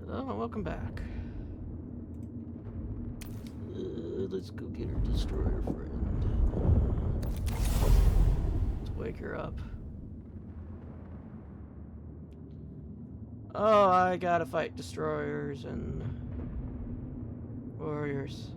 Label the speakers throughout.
Speaker 1: Hello and welcome back. Let's go get our destroyer friend. Let's wake her up. Oh, I gotta fight destroyers and warriors.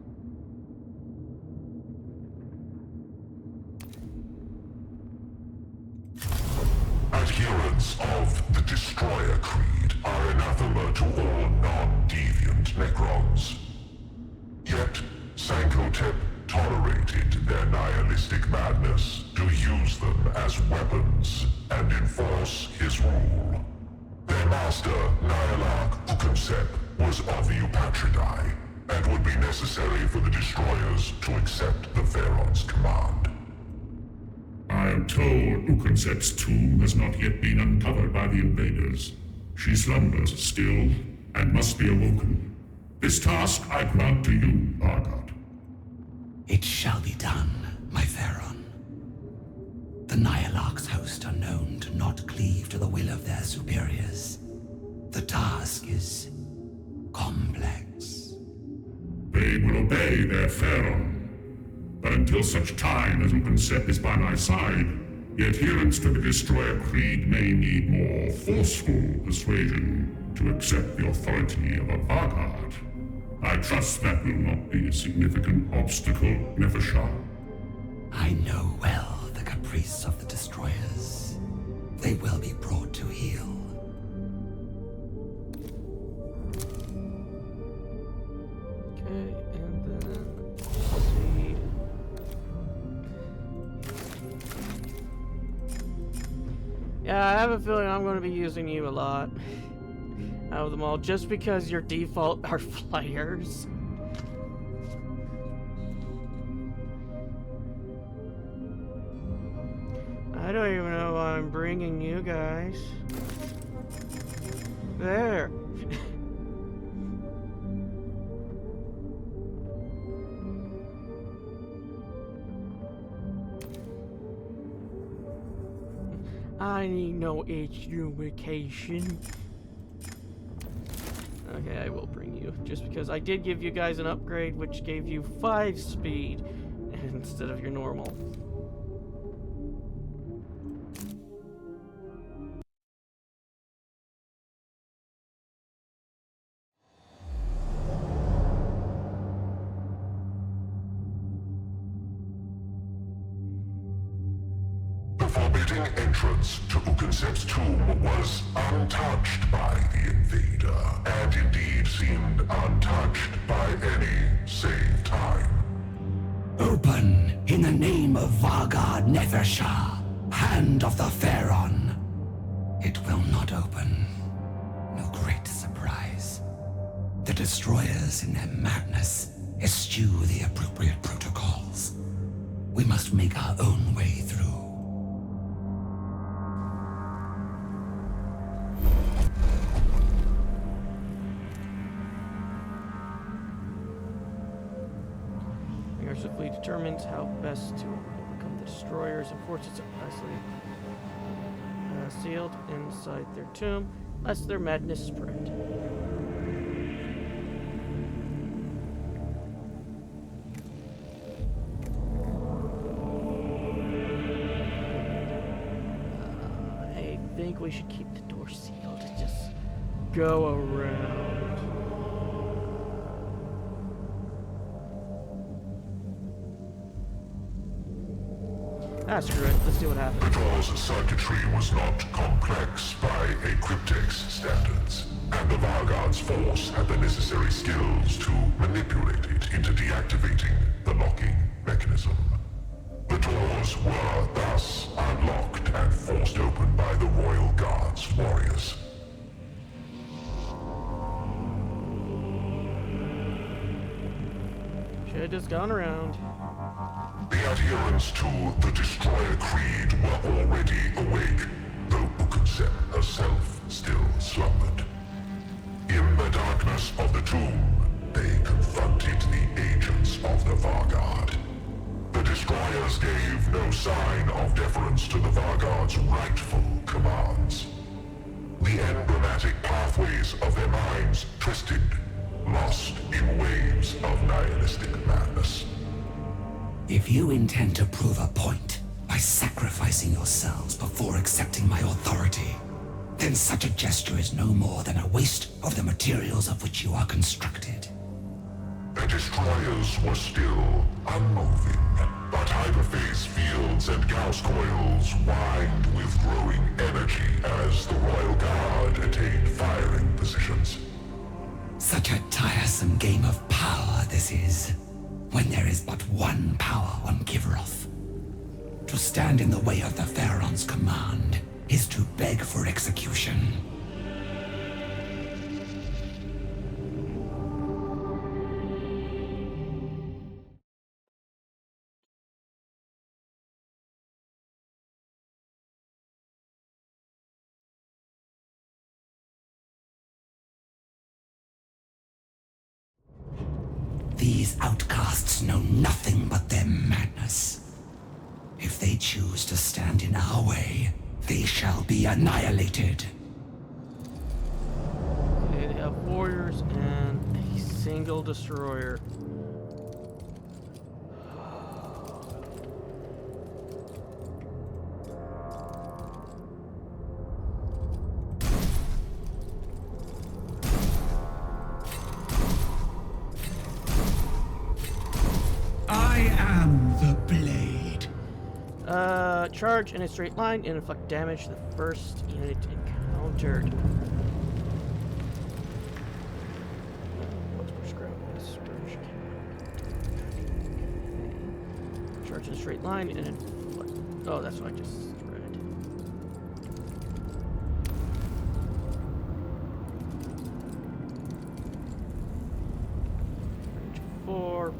Speaker 2: Adherents of the Destroyer Creed are anathema to all non-deviant Necrons. Yet, Sankotep tolerated their nihilistic madness to use them as weapons and enforce his rule. Their master, Nihilarch Ukonsep, was of the Eupatridae, and would be necessary for the Destroyers to accept the Pharaoh's command.
Speaker 3: I am told Ukonsep's tomb has not yet been uncovered by the invaders. She slumbers still, and must be awoken. This task I grant to you, Vargard.
Speaker 4: It shall be done, my Pharaon. The Nihilarch's host are known to not cleave to the will of their superiors. The task is complex.
Speaker 3: They will obey their Pharaon. But until such time as Ukonsep is by my side, the adherents to the Destroyer Creed may need more forceful persuasion to accept the authority of a Vargard. I trust that will not be a significant obstacle, Nefershah.
Speaker 4: I know well the caprice of the Destroyers. They will be brought to heel.
Speaker 1: Okay, and then let's see. Yeah, I have a feeling I'm going to be using you a lot out of them all, just because your default are flyers. I don't even know why I'm bringing you guys. There. I need no education. Okay, I will bring you, just because I did give you guys an upgrade which gave you 5 speed instead of your normal.
Speaker 2: The forbidding entrance to Ukonsep's tomb was untouched by the invader, and indeed seemed untouched by any save time.
Speaker 4: Open in the name of Vargard Nefershah, Hand of the Pharaon. It will not open. No great surprise. The Destroyers, in their madness, eschew the appropriate protocols. We must make our own way through.
Speaker 1: Mercifully determines how best to overcome the destroyers and forces are nicely sealed inside their tomb, lest their madness spread. I think we should keep the door sealed. Just go around. Ah, screw it. Let's see what happens.
Speaker 2: The door's circuitry was not complex by a cryptex standards, and the Vargard's force had the necessary skills to manipulate it into deactivating the locking mechanism. The doors were thus unlocked and forced open by the Royal Guard's warriors.
Speaker 1: Should have just gone around.
Speaker 2: The adherents to the Destroyer Creed were already awake, though Ukonsep herself still slumbered. In the darkness of the tomb, they confronted the agents of the Vargard. The Destroyers gave no sign of deference to the Vargard's rightful commands. The emblematic path pathways of their minds twisted, lost in waves of nihilistic madness.
Speaker 4: If you intend to prove a point by sacrificing yourselves before accepting my authority, then such a gesture is no more than a waste of the materials of which you are constructed.
Speaker 2: The destroyers were still unmoving, but hyperphase fields and Gauss coils whined with growing energy as the Royal Guard attained firing positions.
Speaker 4: Such a tiresome game of power this is, when there is but one power on Kivaroth. To stand in the way of the Pharaon's command is to beg for execution. These outcasts know nothing but their madness. If they choose to stand in our way, they shall be annihilated.
Speaker 1: Okay, they have warriors and a single destroyer.
Speaker 5: I am the blade.
Speaker 1: Charge in a straight line and inflict damage to the first unit encountered. What's prescribed? Charge in a straight line and inflict. Oh, that's what I just read. Range 4.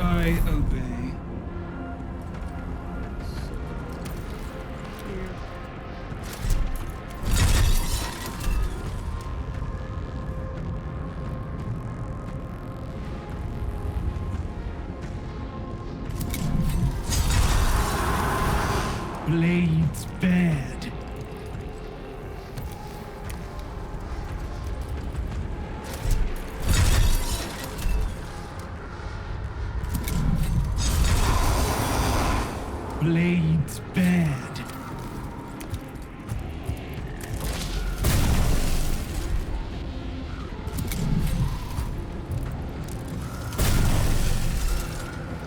Speaker 5: I obey. Blades bared. Blades bared.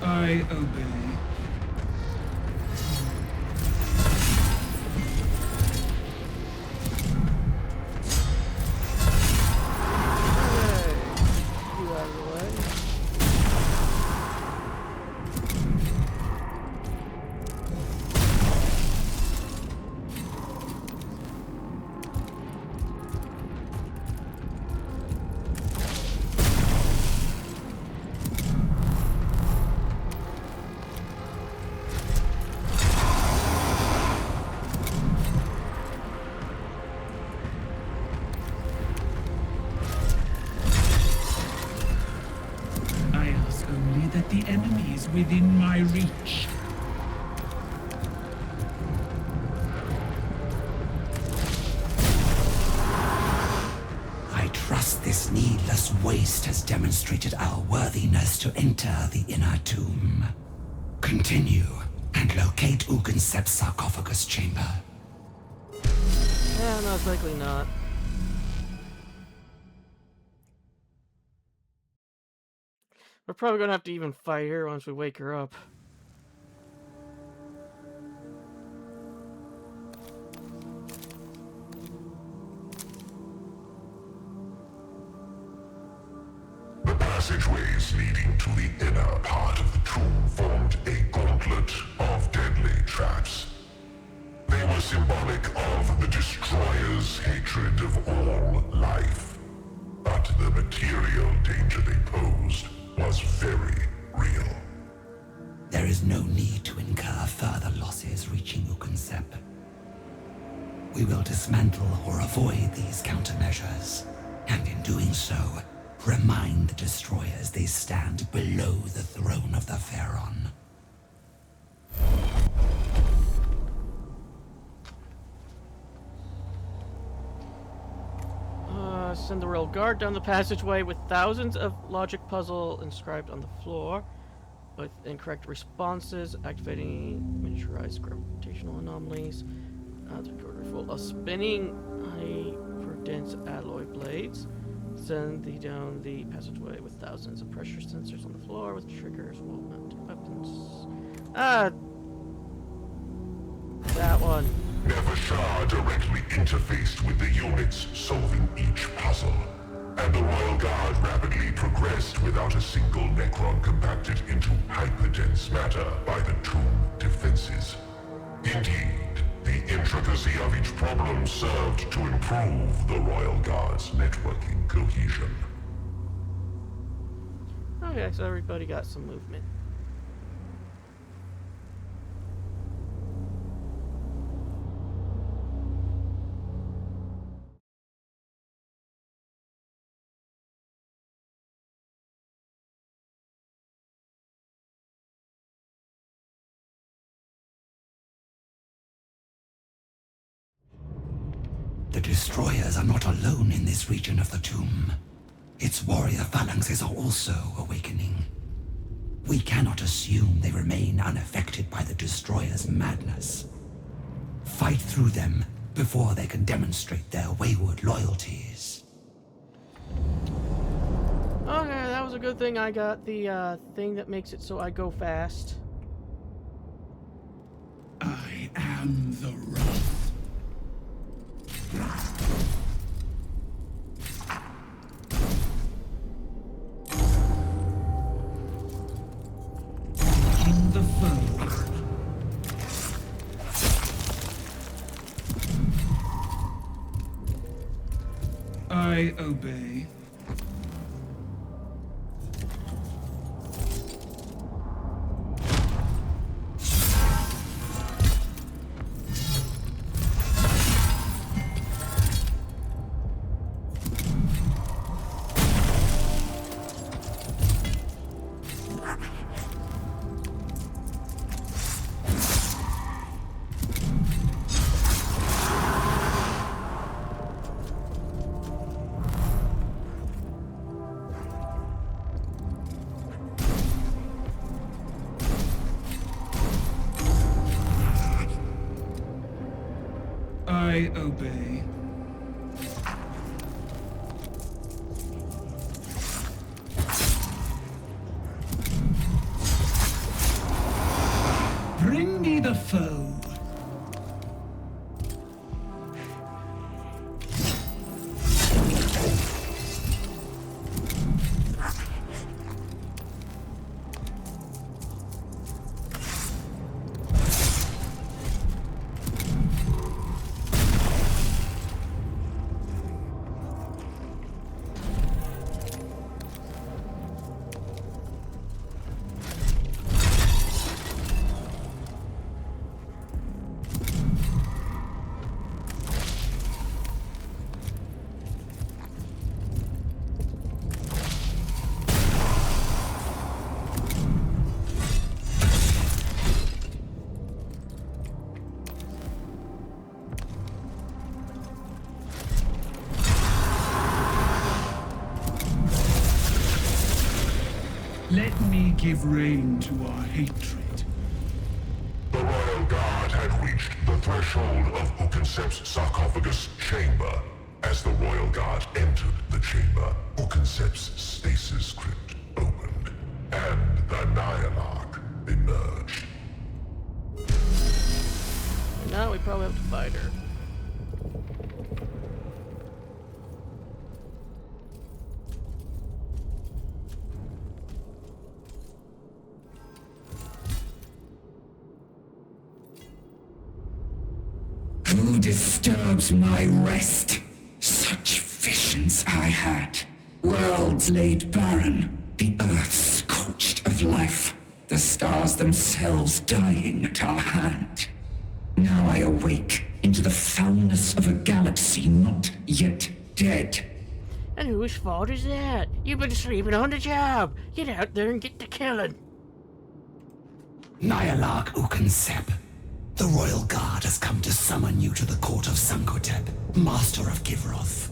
Speaker 5: I obey. I ask only that the enemy is within my reach.
Speaker 4: I trust this needless waste has demonstrated our worthiness to enter the inner tomb. Continue and locate Ugansep's sarcophagus chamber.
Speaker 1: Yeah, most likely not. We're probably gonna have to even fight her once we wake her up.
Speaker 2: The passageways leading to the inner part of the tomb formed a gauntlet of deadly traps. They were symbolic of the Destroyer's hatred of all life. But the material danger they posed was very real.
Speaker 4: There is no need to incur further losses reaching Ugansep. We will dismantle or avoid these countermeasures, and in doing so, remind the Destroyers they stand below the throne of the Pharaon.
Speaker 1: Send the royal guard down the passageway with thousands of logic puzzle inscribed on the floor with incorrect responses, activating miniaturized gravitational anomalies. The recorder full of spinning high-dense alloy blades. Send down the passageway with thousands of pressure sensors on the floor with triggers, wall-mounted weapons. That one.
Speaker 2: Nefershah directly interfaced with the units, solving each puzzle. And the Royal Guard rapidly progressed without a single Necron compacted into hyperdense matter by the tomb defenses. Indeed, the intricacy of each problem served to improve the Royal Guard's networking cohesion.
Speaker 1: Okay, so everybody got some movement.
Speaker 4: The Destroyers are not alone in this region of the tomb. Its warrior phalanxes are also awakening. We cannot assume they remain unaffected by the Destroyers' madness. Fight through them before they can demonstrate their wayward loyalties.
Speaker 1: Okay, that was a good thing I got the thing that makes it so I go fast.
Speaker 5: I am the Wrath. Taking the foe. I obey. I obey. Bring me the foe. Let me give rein to our hatred
Speaker 2: reached the threshold of Ukensep's sarcophagus chamber. As the Royal Guard entered the chamber, Ukensep's stasis crypt opened, and the Nyarlath emerged.
Speaker 1: Now we probably have to fight her.
Speaker 4: Who disturbs my rest? Such visions I had. Worlds laid barren, the earth scorched of life, the stars themselves dying at our hand. Now I awake into the foulness of a galaxy not yet dead.
Speaker 1: And whose fault is that? You've been sleeping on the job. Get out there and get to killing.
Speaker 4: Nyarlath Ukensep, the Royal Guard has come to summon you to the court of Sankotep, Master of Kivroth.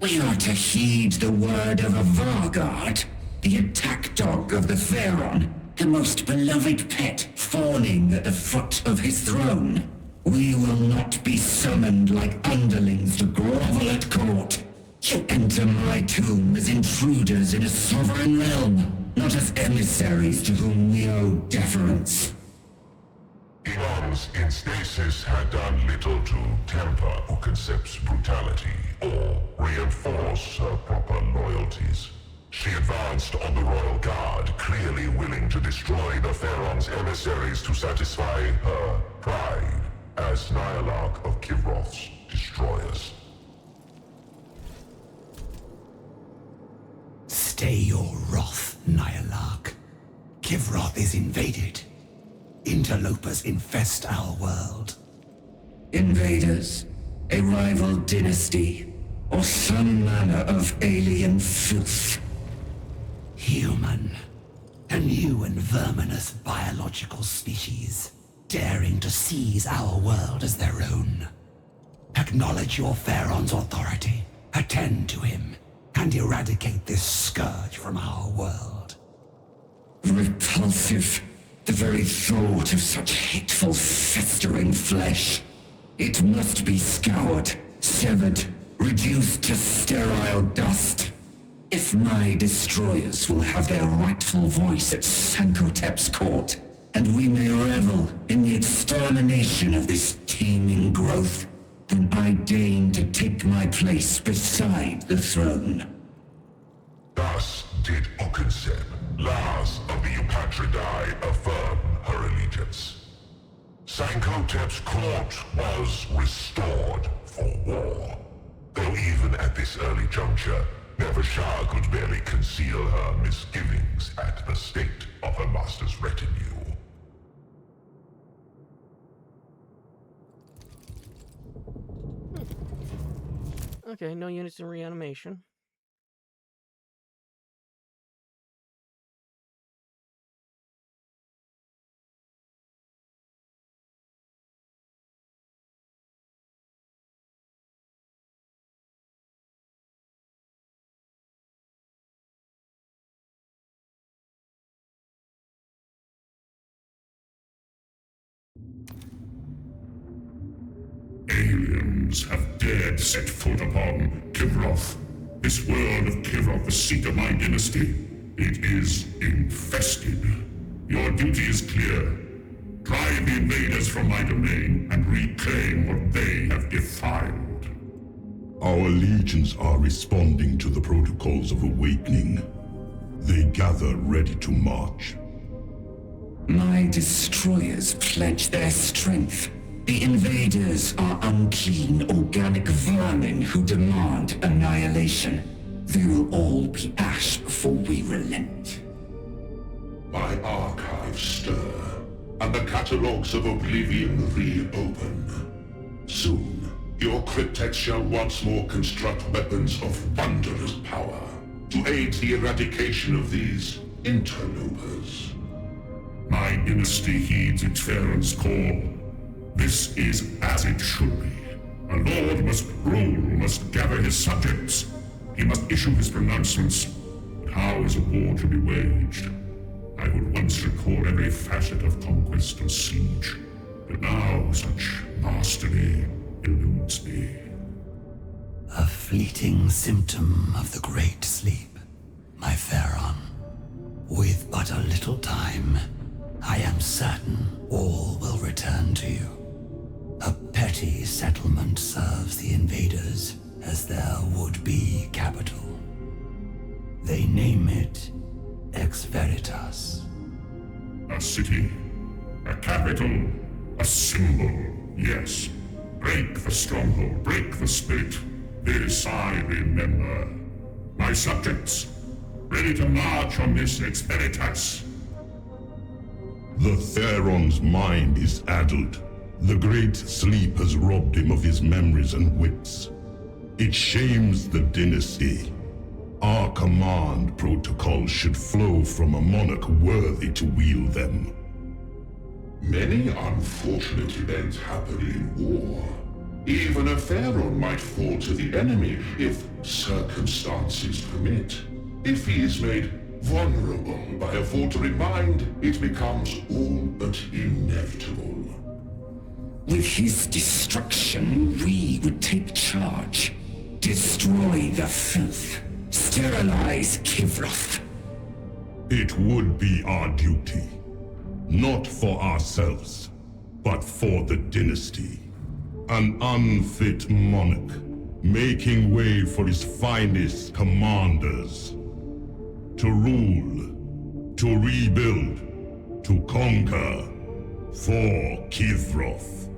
Speaker 4: We are to heed the word of a Vargard, the attack dog of the Pharaon, the most beloved pet fawning at the foot of his throne. We will not be summoned like underlings to grovel at court. You enter my tomb as intruders in a sovereign realm, not as emissaries to whom we owe deference.
Speaker 2: Eons in stasis had done little to temper Ukensep's brutality or reinforce her proper loyalties. She advanced on the Royal Guard, clearly willing to destroy the Pharaon's emissaries to satisfy her pride as Nyarlath of Kivroth's destroyers.
Speaker 4: Stay your wrath, Nyarlath. Kivroth is invaded. Interlopers infest our world. Invaders? A rival dynasty? Or some manner of alien filth? Human. A new and verminous biological species, daring to seize our world as their own. Acknowledge your Pharaon's authority, attend to him, and eradicate this scourge from our world. Repulsive. The very thought of such hateful, festering flesh. It must be scoured, severed, reduced to sterile dust. If my destroyers will have their rightful voice at Sankotep's court, and we may revel in the extermination of this teeming growth, then I deign to take my place beside the throne.
Speaker 2: Thus did Ukensep, last of the Eupatridae, affirm her allegiance. Sankotep's court was restored for war. Though even at this early juncture, Nevershah could barely conceal her misgivings at the state of her master's retinue.
Speaker 1: Okay, no units in reanimation.
Speaker 3: Aliens have dared set foot upon Kivroth. This world of Kivroth, the seat of my dynasty, it is infested. Your duty is clear. Drive the invaders from my domain and reclaim what they have defiled.
Speaker 6: Our legions are responding to the protocols of awakening. They gather ready to march.
Speaker 4: My destroyers pledge their strength. The invaders are unclean organic vermin who demand annihilation. They will all be ash before we relent.
Speaker 3: My archives stir, and the catalogues of oblivion reopen. Soon, your cryptex shall once more construct weapons of wondrous power to aid the eradication of these interlopers. My dynasty heeds its Pharaon's call. This is as it should be. A lord must rule, must gather his subjects. He must issue his pronouncements. But how is a war to be waged? I would once record every facet of conquest and siege. but now such mastery eludes me.
Speaker 4: A fleeting symptom of the great sleep, my Theron. With but a little time, I am certain all will return to you. A petty settlement serves the invaders as their would-be capital. They name it Ex Veritas.
Speaker 3: A city, a capital, a symbol, yes. Break the stronghold, break the spirit. This I remember. My subjects, ready to march on this Ex Veritas.
Speaker 6: The Theron's mind is addled. The great sleep has robbed him of his memories and wits. It shames the dynasty. Our command protocols should flow from a monarch worthy to wield them.
Speaker 2: Many unfortunate events happen in war. Even a Theron might fall to the enemy if circumstances permit. If he is made vulnerable by a faltering mind, it becomes all but inevitable.
Speaker 5: With his destruction, we would take charge. Destroy the filth. Sterilize Kivroth.
Speaker 6: It would be our duty. Not for ourselves, but for the dynasty. An unfit monarch, making way for his finest commanders. To rule, to rebuild, to conquer, for Kivroth.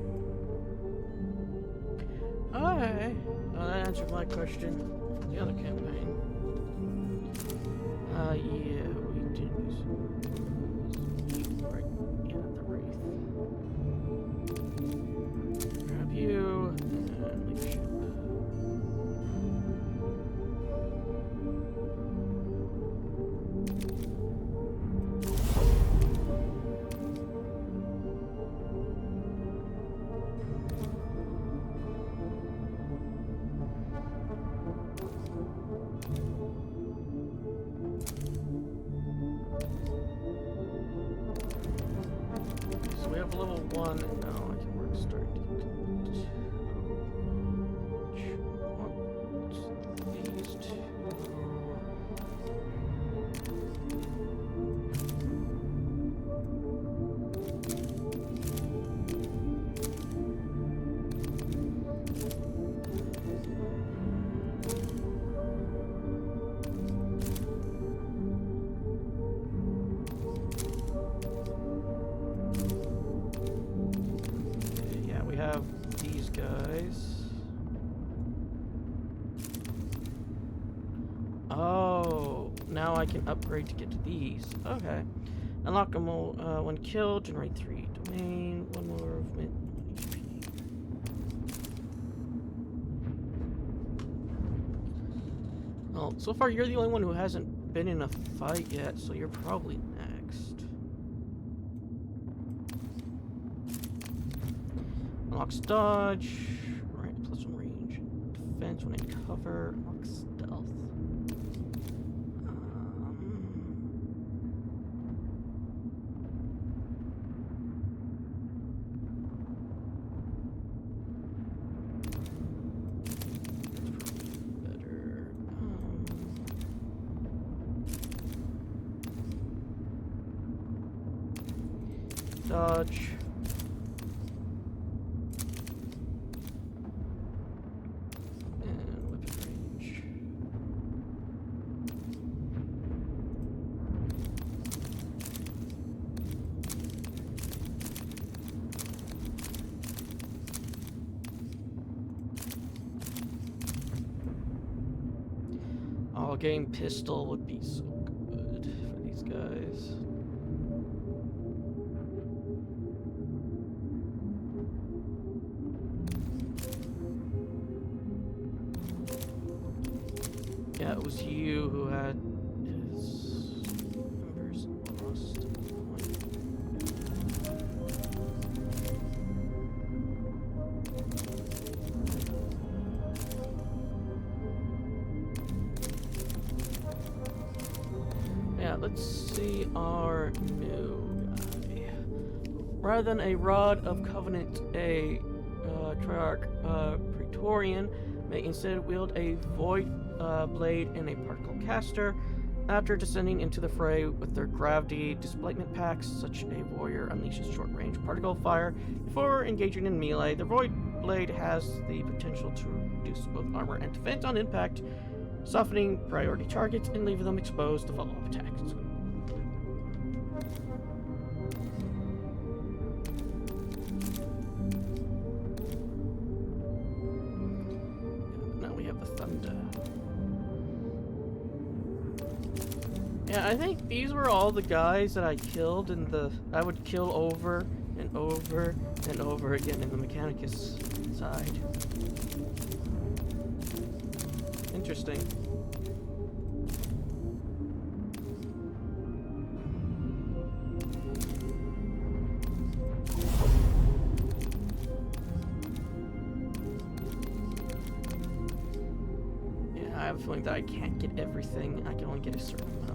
Speaker 1: Alright. Well, that answered my question for the other campaign. Yeah, we did use right, yeah, the Wraith. Grab you, and leave ship. So we have level 1, and now I can work start to these two. Yeah, we have these guys. Oh, now I can upgrade to get to these. Okay. Unlock them all when killed, generate 3 domain, 1 more movement, 1 HP. Well, so far you're the only one who hasn't been in a fight yet, so you're probably next. Unlocks dodge, right, +1 range, defense when in cover, unlocks stealth. Better. Dodge. And weapon range. Oh, getting pistol would be so good for these guys. Yeah, it was you who had his numbers lost. Yeah, let's see our new guy. Rather than a Rod of Covenant, a Triarch Praetorian may instead wield a Void Blade and a Particle Caster. After descending into the fray with their gravity displacement packs, such a warrior unleashes short-range particle fire. Before engaging in melee, the Void Blade has the potential to reduce both armor and defense on impact, softening priority targets and leaving them exposed to follow-up attacks. Now we have the Thunder. Yeah, I think these were all the guys that I killed in the... I would kill over and over and over again in the Mechanicus side. Interesting. Yeah, I have a feeling that I can't get everything. I can only get a certain amount.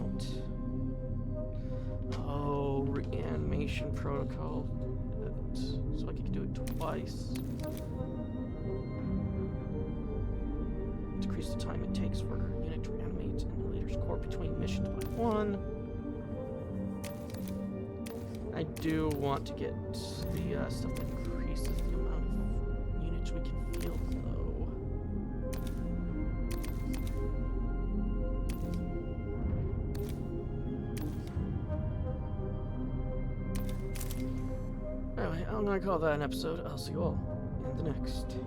Speaker 1: Oh, reanimation protocol. So I can do it twice. Decrease the time it takes for a unit to reanimate in the leader's core between missions by 1. I do want to get the stuff that increases the amount of units we can field, though. Anyway, I'm gonna call that an episode. I'll see you all in the next.